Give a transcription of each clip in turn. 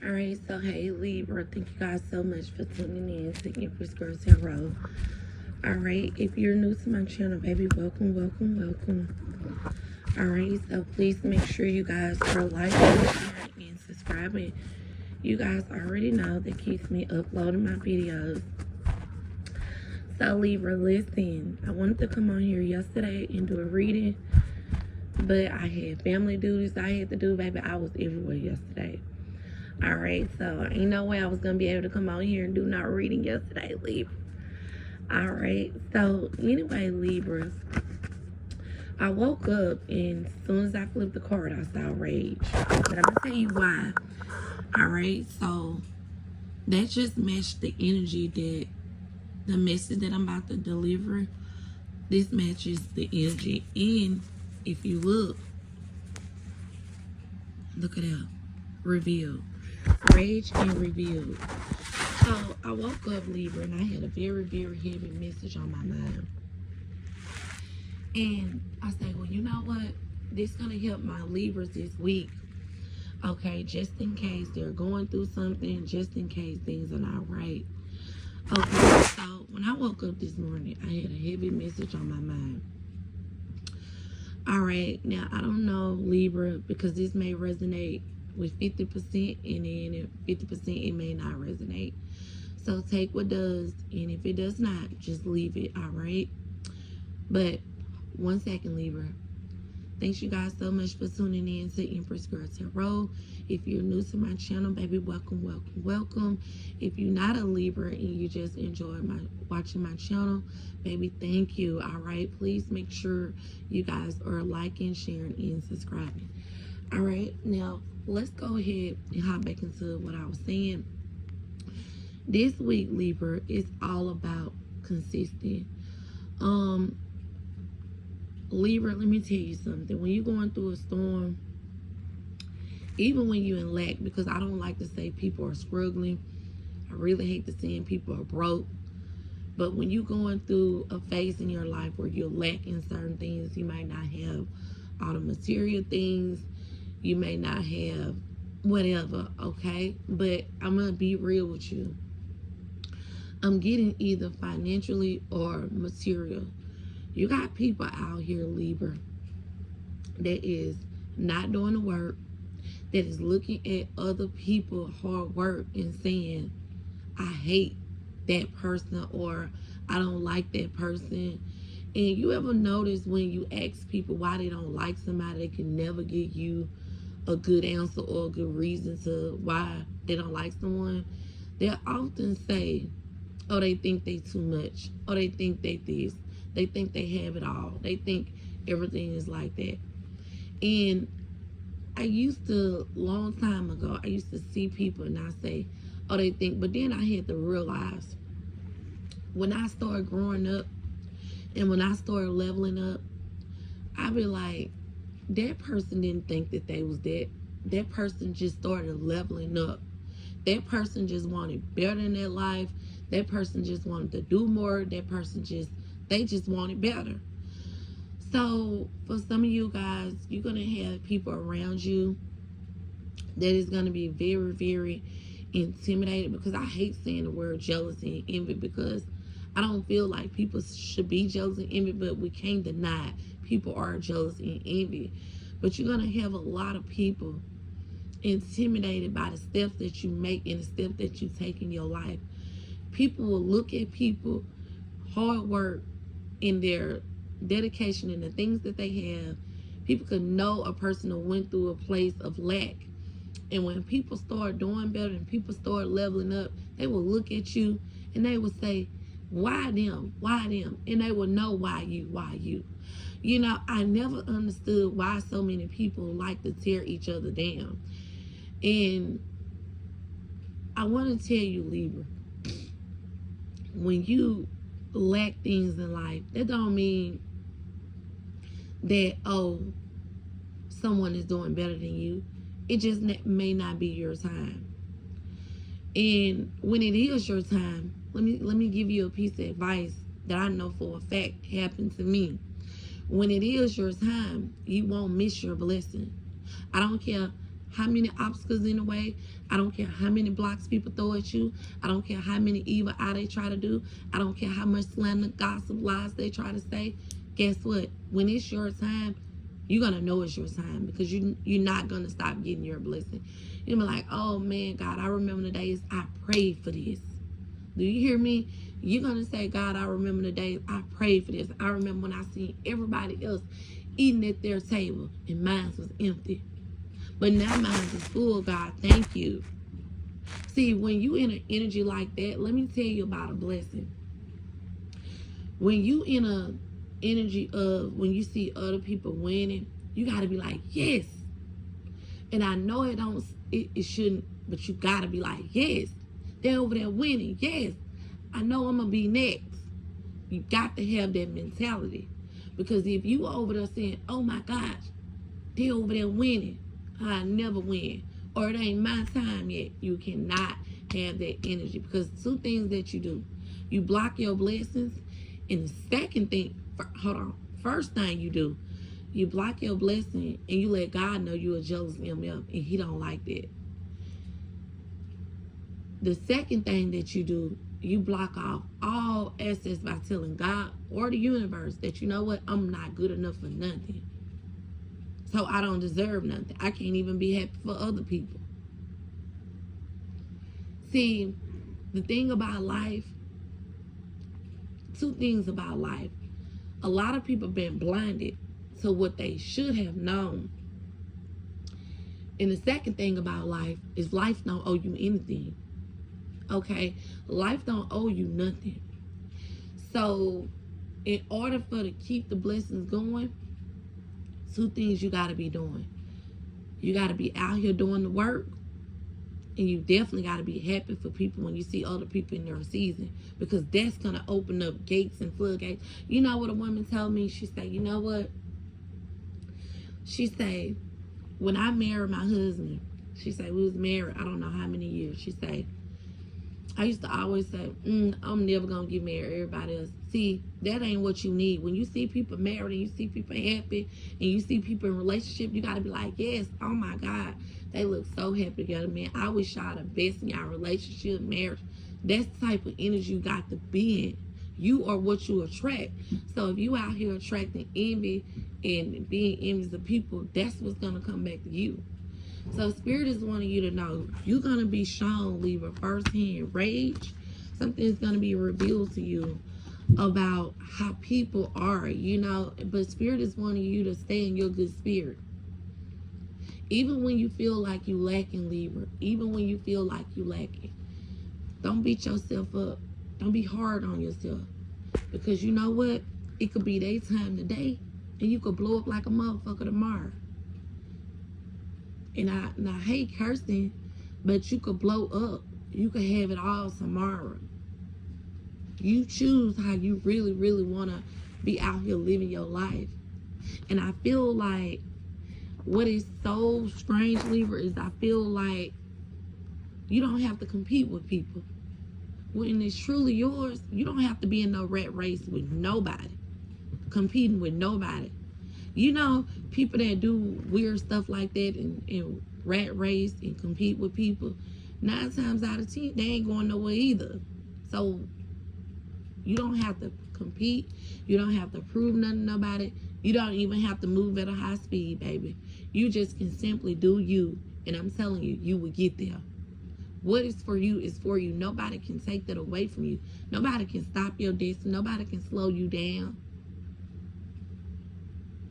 Alright, so hey Libra, thank you guys so much for tuning in to Empress Girl Tarot. Alright, if you're new to my channel, baby, welcome, welcome, welcome. Alright, so please make sure you guys are liking, sharing, and subscribing. You guys already know that keeps me uploading my videos. So Libra, listen, I wanted to come on here yesterday and do a reading, but I had family duties I had to do, baby. I was everywhere yesterday. Alright, so ain't no way I was going to be able to come out here and do not reading yesterday, Libra. Alright, so anyway, Libra, I woke up and as soon as I flipped the card, I saw rage. But I'm going to tell you why. Alright, so that just matched the energy that the message that I'm about to deliver. This matches the energy. And if you look at that. Revealed. Rage and revealed. So I woke up, Libra, and I had a very, very heavy message on my mind. And I said, well, you know what? This is going to help my Libras this week. Okay, just in case they're going through something, just in case things are not right. Okay, so when I woke up this morning, I had a heavy message on my mind. Alright, now I don't know, Libra, because this may resonate with 50%, and then 50% it may not resonate. So take what does, and if it does not, just leave it, alright? But 1 second, Libra. Thanks you guys so much for tuning in to Empress Girl Tarot. If you're new to my channel, baby, welcome, welcome, welcome. If you're not a Libra and you just enjoy watching my channel, baby, thank you. Alright, please make sure you guys are liking, sharing, and subscribing. Alright, now let's go ahead and hop back into what I was saying. This week, Libra, is all about consistent. Libra, let me tell you something. When you're going through a storm, even when you're in lack, because I don't like to say people are struggling. I really hate to saying people are broke. But when you're going through a phase in your life where you're lacking certain things, you might not have all the material things. You may not have whatever, okay? But I'm going to be real with you. I'm getting either financially or material. You got people out here, Libra, that is not doing the work, that is looking at other people's hard work and saying, I hate that person, or I don't like that person. And you ever notice when you ask people why they don't like somebody, they can never give you a good answer or a good reason to why they don't like someone? They'll often say, oh, they think they too much, or they think they this, they think they have it all, they think everything is like that. And I used to, long time ago, I used to see people and I say, oh, they think, but then I had to realize, when I started growing up and when I started leveling up, I be like, that person didn't think that they was that. That person just started leveling up. That person just wanted better in their life. That person just wanted to do more. That person they just wanted better. So for some of you guys, you're going to have people around you that is going to be very, very intimidated, because I hate saying the word jealousy and envy, because I don't feel like people should be jealous and envy, but we can't deny people are jealous and envy. But you're going to have a lot of people intimidated by the steps that you make and the steps that you take in your life. People will look at people hard work in their dedication and the things that they have. People could know a person who went through a place of lack, and when people start doing better and people start leveling up, they will look at you and they will say, why them, why them? And they will know why you. You know, I never understood why so many people like to tear each other down. And I want to tell you, Libra, when you lack things in life, that don't mean that, oh, someone is doing better than you. It just may not be your time. And when it is your time, let me give you a piece of advice that I know for a fact happened to me. When it is your time, you won't miss your blessing. I don't care how many obstacles in the way. I don't care how many blocks people throw at you. I don't care how many evil eye they try to do. I don't care how much slander, gossip, lies they try to say. Guess what? When it's your time, you're going to know it's your time, because you're not going to stop getting your blessing. You're going to be like, oh man, God, I remember the days I prayed for this. Do you hear me? You're going to say, God, I remember the days I prayed for this. I remember when I seen everybody else eating at their table and mine was empty. But now mine is full, God. Thank you. See, when you in an energy like that, let me tell you about a blessing. When you in a energy of, when you see other people winning, you got to be like, yes. And I know it shouldn't, but you got to be like, yes. They're over there winning. Yes. I know I'm going to be next. You got to have that mentality. Because if you over there saying, oh my gosh, they're over there winning, I never win, or it ain't my time yet, you cannot have that energy. Because two things that you do, you block your blessings. And the second thing, first thing you do, you block your blessing and you let God know you're a jealous MF, and he don't like that. The second thing that you do, you block off all access by telling God or the universe that, you know what, I'm not good enough for nothing. So I don't deserve nothing. I can't even be happy for other people. See, the thing about life, two things about life. A lot of people been blinded to what they should have known. And the second thing about life is life don't owe you anything. Okay? Life don't owe you nothing. So in order for to keep the blessings going, two things you got to be doing. You got to be out here doing the work, and you definitely got to be happy for people when you see other people in their season, because that's going to open up gates and floodgates. You know what a woman told me? She said, you know what? She said, when I married my husband, she said, we was married, I don't know how many years. She said, I used to always say, I'm never going to get married, everybody else. See, that ain't what you need. When you see people married and you see people happy and you see people in relationship, you got to be like, yes, oh my God, they look so happy together, man. I wish y'all the best in y'all relationship, marriage. That's the type of energy you got to be in. You are what you attract. So if you out here attracting envy and being envious of people, that's what's going to come back to you. So Spirit is wanting you to know you're going to be shown, Libra, firsthand rage. Something's going to be revealed to you about how people are, you know. But Spirit is wanting you to stay in your good spirit. Even when you feel like you lacking, Libra, even when you feel like you lacking, don't beat yourself up. Don't be hard on yourself. Because you know what? It could be their time today, and you could blow up like a motherfucker tomorrow. And I hate cursing, but you could blow up. You could have it all tomorrow. You choose how you really, really want to be out here living your life. And I feel like what is so strange, Libra, is I feel like you don't have to compete with people. When it's truly yours, you don't have to be in no rat race with nobody, competing with nobody. You know, people that do weird stuff like that and rat race and compete with people, 9 times out of 10, they ain't going nowhere either. So you don't have to compete. You don't have to prove nothing to nobody. You don't even have to move at a high speed, baby. You just can simply do you. And I'm telling you, you will get there. What is for you is for you. Nobody can take that away from you. Nobody can stop your destiny. Nobody can slow you down.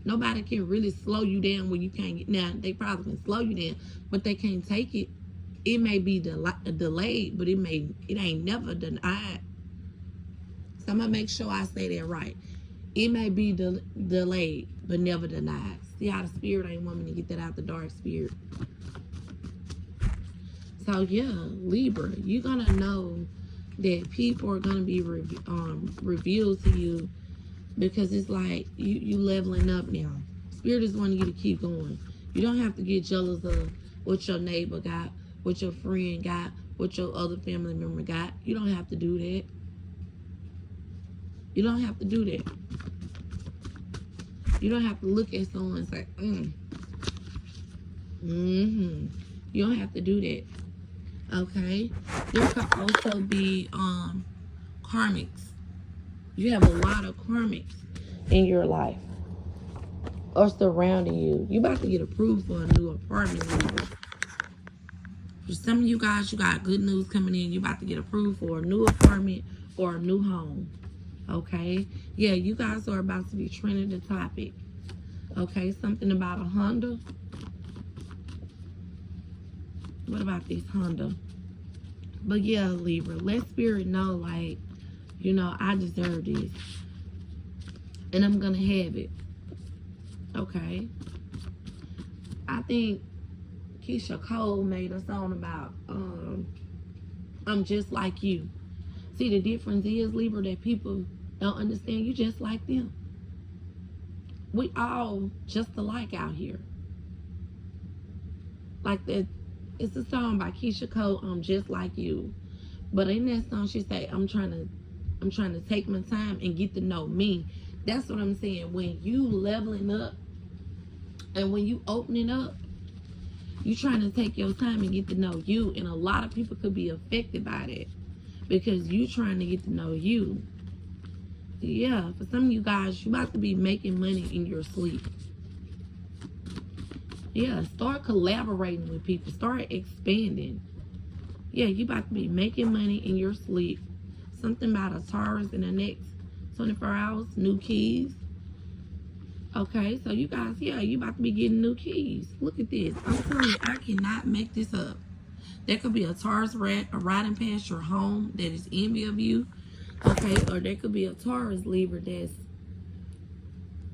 Nobody can really slow you down when you can't get. Now, they probably can slow you down, but they can't take it. It may be delayed, but it ain't never denied. So I'm going to make sure I say that right. It may be delayed, but never denied. See how the Spirit ain't want me to get that out, the dark spirit. So yeah, Libra, you're going to know that people are going to be revealed to you, because it's like you leveling up now. Spirit is wanting you to keep going. You don't have to get jealous of what your neighbor got, what your friend got, what your other family member got. You don't have to do that. You don't have to do that. You don't have to look at someone and say, You don't have to do that. Okay? There could also be karmics. You have a lot of karmics in your life or surrounding you. You about to get approved for a new apartment, Libra. For some of you guys, you got good news coming in. You about to get approved for a new apartment or a new home. Okay? Yeah, you guys are about to be trending the topic. Okay? Something about a Honda. What about this Honda? But yeah, Libra, let Spirit know, like, you know, I deserve this. And I'm going to have it. Okay? I think Keisha Cole made a song about, I'm just like you. See, the difference is, Libra, that people don't understand you just like them. We all just alike out here. Like that, it's a song by Keisha Cole, I'm just like you. But in that song, she say, I'm trying to take my time and get to know me. That's what I'm saying. When you leveling up and when you opening up, you trying to take your time and get to know you. And a lot of people could be affected by that because you trying to get to know you. Yeah, for some of you guys, you about to be making money in your sleep. Yeah, start collaborating with people. Start expanding. Yeah, you about to be making money in your sleep. Something about a Taurus in the next 24 hours. New keys. Okay, so you guys, yeah, you about to be getting new keys. Look at this. I'm telling you, I cannot make this up. There could be a Taurus riding past your home that is envy of you. Okay, or there could be a Taurus Libra that's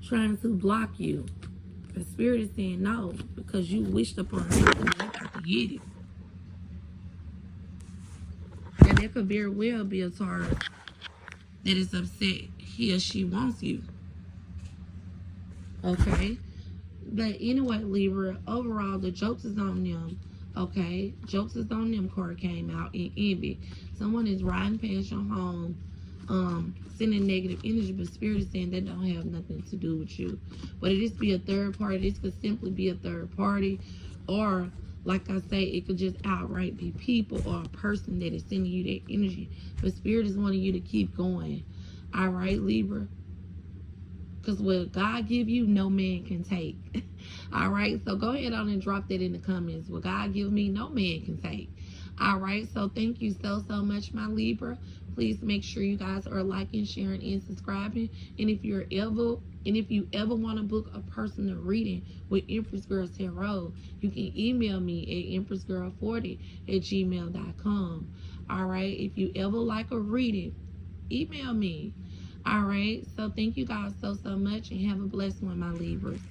trying to block you. The Spirit is saying no, because you wished upon something and you got to get it. And there could very well be a Taurus that is upset he or she wants you. Okay? But anyway, Libra, overall, the jokes is on them. Okay? Jokes is on them card came out in envy. Someone is riding past your home, sending negative energy, but Spirit is saying that don't have nothing to do with you. But it just be a third party. This could simply be a third party, or like I say, it could just outright be people or a person that is sending you that energy. But Spirit is wanting you to keep going. All right, Libra? Because what God give you, no man can take. All right? So go ahead on and drop that in the comments. What God give me, no man can take. All right? So thank you so much, my Libra. Please make sure you guys are liking, sharing, and subscribing. And if you ever want to book a personal reading with Empress Girl Tarot, you can email me at empressgirl40@gmail.com. All right? If you ever like a reading, email me. All right? So thank you guys so much, and have a blessed one, my Libras.